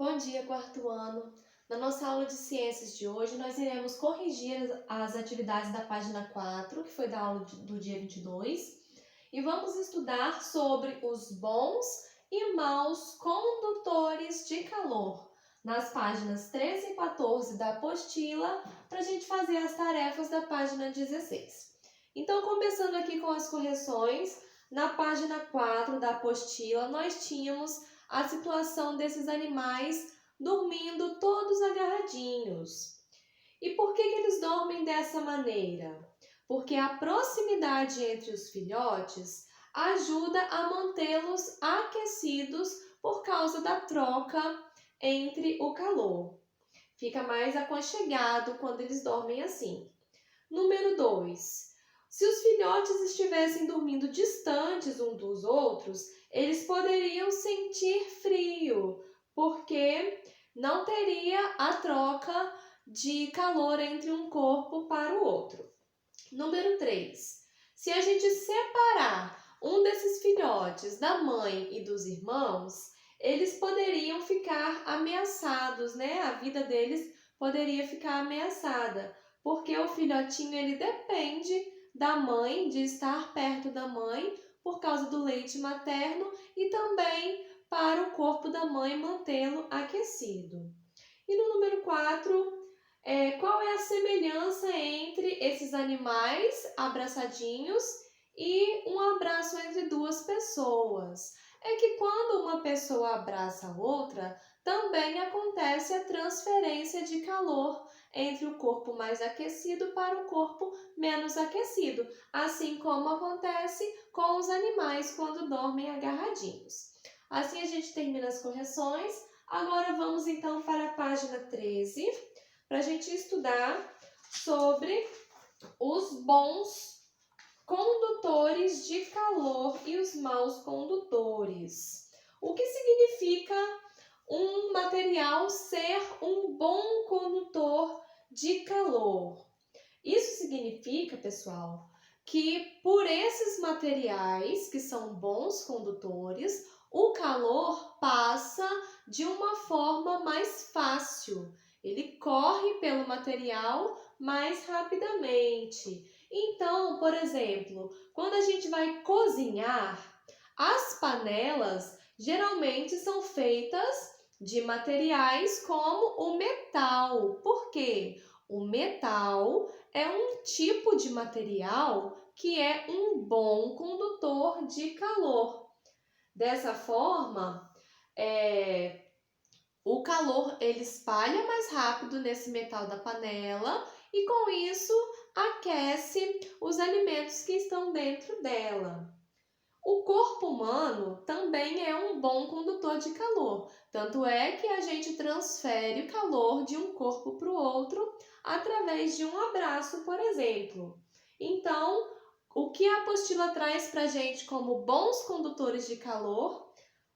Bom dia, quarto ano. Na nossa aula de ciências de hoje, nós iremos corrigir as atividades da página 4, que foi da aula do dia 22, e vamos estudar sobre os bons e maus condutores de calor, nas páginas 13 e 14 da apostila, para a gente fazer as tarefas da página 16. Então, começando aqui com as correções, na página 4 da apostila, nós tínhamos a situação desses animais dormindo todos agarradinhos. E por que eles dormem dessa maneira? Porque a proximidade entre os filhotes ajuda a mantê-los aquecidos por causa da troca entre o calor. Fica mais aconchegado quando eles dormem assim. Número 2. Se os filhotes estivessem dormindo distantes uns dos outros, eles poderiam sentir frio, porque não teria a troca de calor entre um corpo para o outro. Número 3. Se a gente separar um desses filhotes da mãe e dos irmãos, eles poderiam ficar ameaçados, né? A vida deles poderia ficar ameaçada, porque o filhotinho ele depende da mãe, de estar perto da mãe, por causa do leite materno e também para o corpo da mãe mantê-lo aquecido. E no número 4, qual é a semelhança entre esses animais abraçadinhos e um abraço entre duas pessoas? É que quando uma pessoa abraça a outra, também acontece a transferência de calor entre o corpo mais aquecido para o corpo menos aquecido, assim como acontece com os animais quando dormem agarradinhos. Assim a gente termina as correções. Agora vamos então para a página 13, para a gente estudar sobre os bons condutores de calor e os maus condutores. O que significa um material ser um bom condutor de calor? Isso significa, pessoal, que por esses materiais que são bons condutores, o calor passa de uma forma mais fácil. Ele corre pelo material mais rapidamente. Então, por exemplo, quando a gente vai cozinhar, as panelas geralmente são feitas de materiais como o metal. Por quê? O metal é um tipo de material que é um bom condutor de calor. Dessa forma, o calor ele espalha mais rápido nesse metal da panela e com isso aquece os alimentos que estão dentro dela. O corpo humano também é um bom condutor de calor, tanto é que a gente transfere o calor de um corpo para o outro através de um abraço, por exemplo. Então, o que a apostila traz para a gente como bons condutores de calor?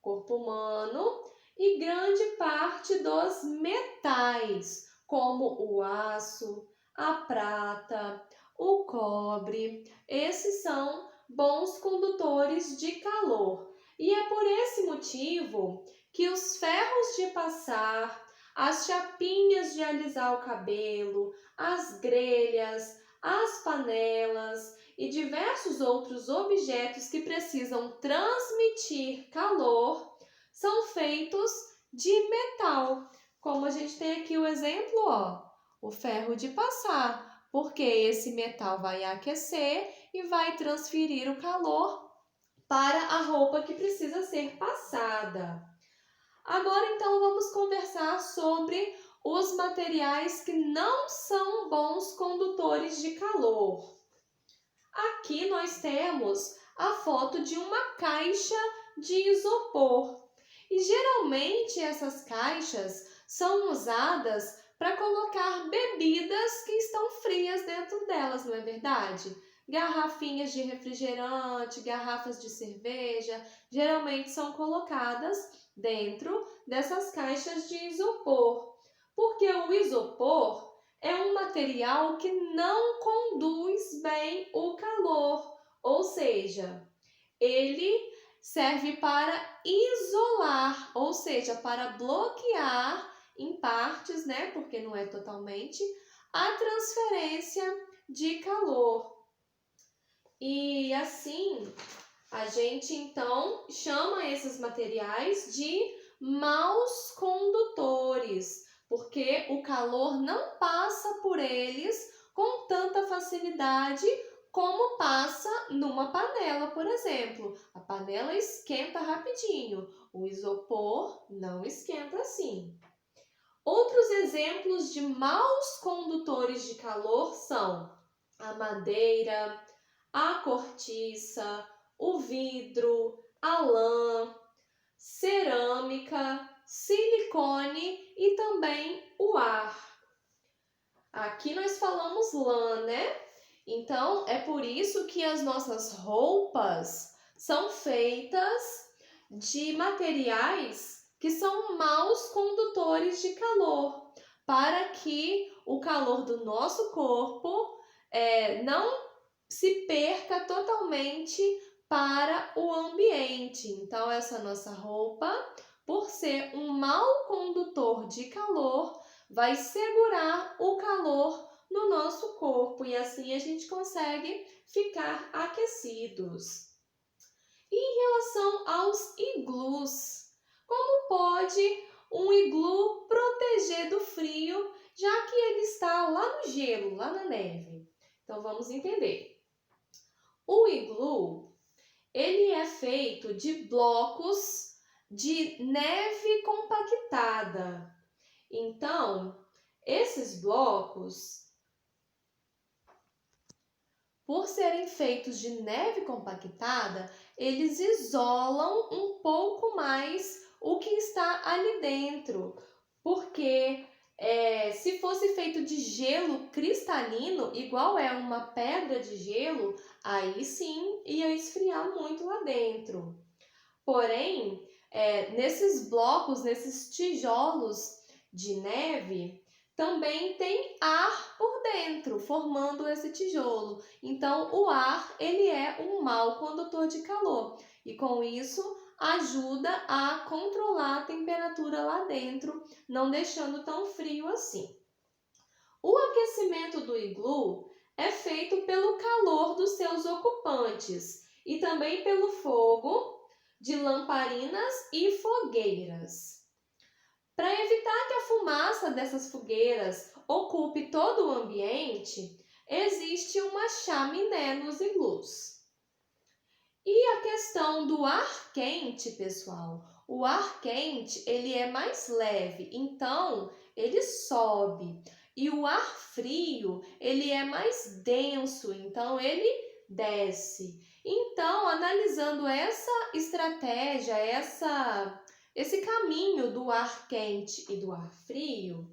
Corpo humano e grande parte dos metais, como o aço, a prata, o cobre. Esses são bons condutores de calor. E é por esse motivo que os ferros de passar, as chapinhas de alisar o cabelo, as grelhas, as panelas e diversos outros objetos que precisam transmitir calor são feitos de metal. Como a gente tem aqui o exemplo, ó, o ferro de passar, porque esse metal vai aquecer e vai transferir o calor para a roupa que precisa ser passada. Agora, então, vamos conversar sobre os materiais que não são bons condutores de calor. Aqui nós temos a foto de uma caixa de isopor. E geralmente essas caixas são usadas para colocar bebidas que estão frias dentro delas, não é verdade? Garrafinhas de refrigerante, garrafas de cerveja, geralmente são colocadas dentro dessas caixas de isopor. Porque o isopor é um material que não conduz bem o calor, ou seja, ele serve para isolar, ou seja, para bloquear em partes, né, porque não é totalmente, a transferência de calor. E assim, a gente então chama esses materiais de maus condutores, porque o calor não passa por eles com tanta facilidade como passa numa panela, por exemplo. A panela esquenta rapidinho, o isopor não esquenta assim. Outros exemplos de maus condutores de calor são a madeira, a cortiça, o vidro, a lã, cerâmica, silicone e também o ar. Aqui nós falamos lã, né? Então, é por isso que as nossas roupas são feitas de materiais que são maus condutores de calor, para que o calor do nosso corpo não se perca totalmente para o ambiente. Então, essa nossa roupa, por ser um mau condutor de calor, vai segurar o calor no nosso corpo e assim a gente consegue ficar aquecidos. E em relação aos iglus, como pode um iglu proteger do frio, já que ele está lá no gelo, lá na neve? Então vamos entender. O iglu, ele é feito de blocos de neve compactada. Então, esses blocos, por serem feitos de neve compactada, eles isolam um pouco mais o que está ali dentro, porque se fosse feito de gelo cristalino, igual é uma pedra de gelo, aí sim ia esfriar muito lá dentro. Porém, nesses blocos, nesses tijolos de neve, também tem ar por dentro, formando esse tijolo. Então, o ar, ele é um mau condutor de calor e com isso ajuda a controlar a temperatura lá dentro, não deixando tão frio assim. O aquecimento do iglu é feito pelo calor dos seus ocupantes e também pelo fogo de lamparinas e fogueiras. Para evitar que a fumaça dessas fogueiras ocupe todo o ambiente, existe uma chaminé nos iglus. E a questão do ar quente, pessoal? O ar quente, ele é mais leve, então ele sobe. E o ar frio, ele é mais denso, então ele desce. Então, analisando essa estratégia, esse caminho do ar quente e do ar frio,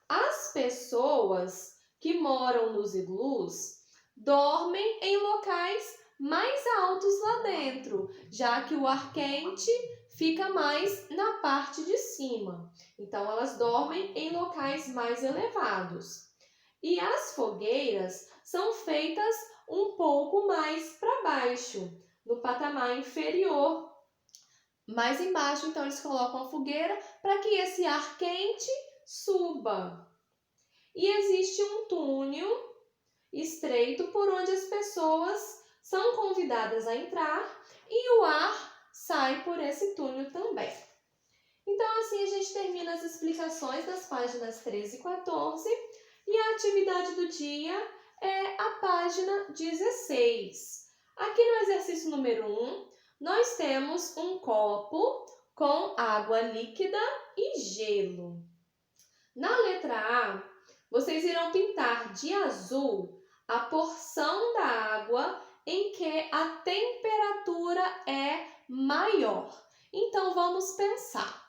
as pessoas que moram nos iglus dormem em locais mais altos lá dentro, já que o ar quente fica mais na parte de cima. Então, elas dormem em locais mais elevados. E as fogueiras são feitas um pouco mais para baixo, no patamar inferior. Mais embaixo, então, eles colocam a fogueira para que esse ar quente suba. E existe um túnel estreito por onde as pessoas são convidadas a entrar e o ar sai por esse túnel também. Então, assim a gente termina as explicações das páginas 13 e 14 e a atividade do dia é a página 16. Aqui no exercício número 1, nós temos um copo com água líquida e gelo. Na letra A, vocês irão pintar de azul a porção da água em que a temperatura é maior. Então, vamos pensar.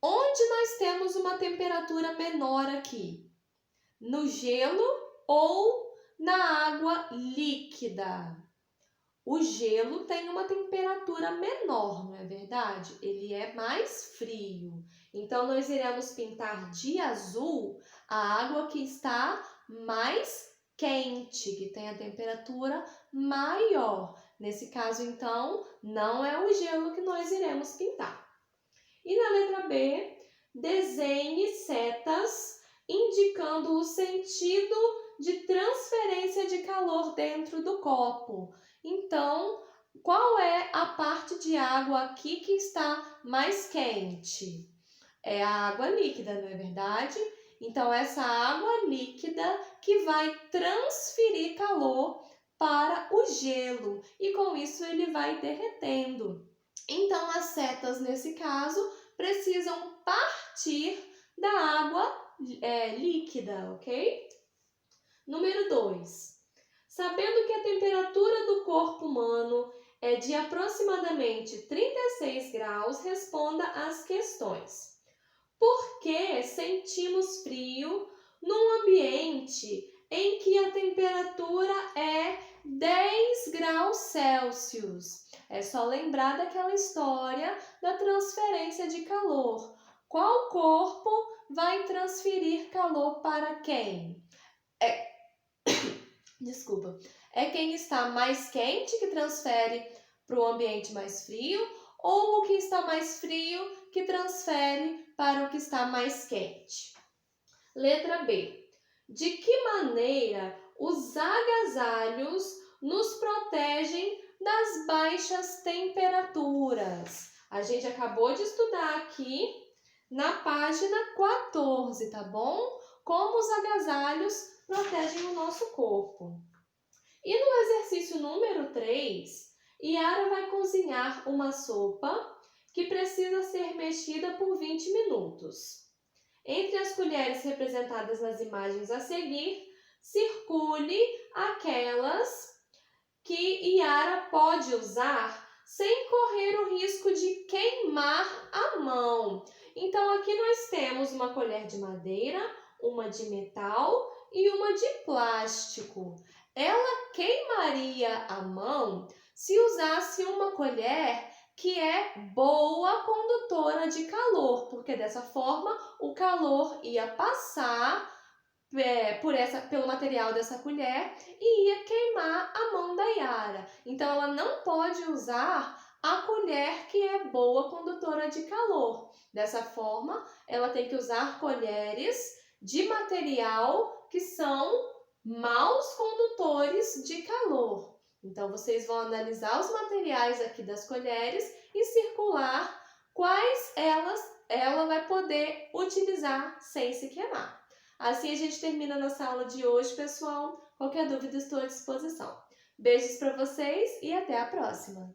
Onde nós temos uma temperatura menor aqui? No gelo ou na água líquida? O gelo tem uma temperatura menor, não é verdade? Ele é mais frio. Então, nós iremos pintar de azul a água que está mais quente, que tem a temperatura maior. Nesse caso, então, não é o gelo que nós iremos pintar. E na letra B, desenhe setas indicando o sentido de transferência de calor dentro do copo. Então, qual é a parte de água aqui que está mais quente? É a água líquida, não é verdade? Então, essa água líquida que vai transferir calor para o gelo e com isso ele vai derretendo. Então, as setas, nesse caso, precisam partir da água líquida, ok? Número 2. Sabendo que a temperatura do corpo humano é de aproximadamente 36 graus, responda às questões. Por que sentimos frio num ambiente em que a temperatura é 10 graus Celsius? É só lembrar daquela história da transferência de calor. Qual corpo vai transferir calor para quem? Desculpa. É quem está mais quente que transfere para o ambiente mais frio ou o que está mais frio que transfere para o que está mais quente? Letra B. De que maneira os agasalhos nos protegem das baixas temperaturas? A gente acabou de estudar aqui na página 14, tá bom? Como os agasalhos protegem o nosso corpo. E no exercício número 3, Yara vai cozinhar uma sopa que precisa ser mexida por 20 minutos. Entre as colheres representadas nas imagens a seguir, circule aquelas que Yara pode usar sem correr o risco de queimar a mão. Então, aqui nós temos uma colher de madeira, uma de metal e uma de plástico. Ela queimaria a mão se usasse uma colher que é boa condutora de calor, porque dessa forma o calor ia passar pelo material dessa colher e ia queimar a mão da Yara. Então, ela não pode usar a colher que é boa condutora de calor. Dessa forma, ela tem que usar colheres de material que são maus condutores de calor. Então, vocês vão analisar os materiais aqui das colheres e circular quais ela vai poder utilizar sem se queimar. Assim a gente termina nossa aula de hoje, pessoal. Qualquer dúvida, estou à disposição. Beijos para vocês e até a próxima!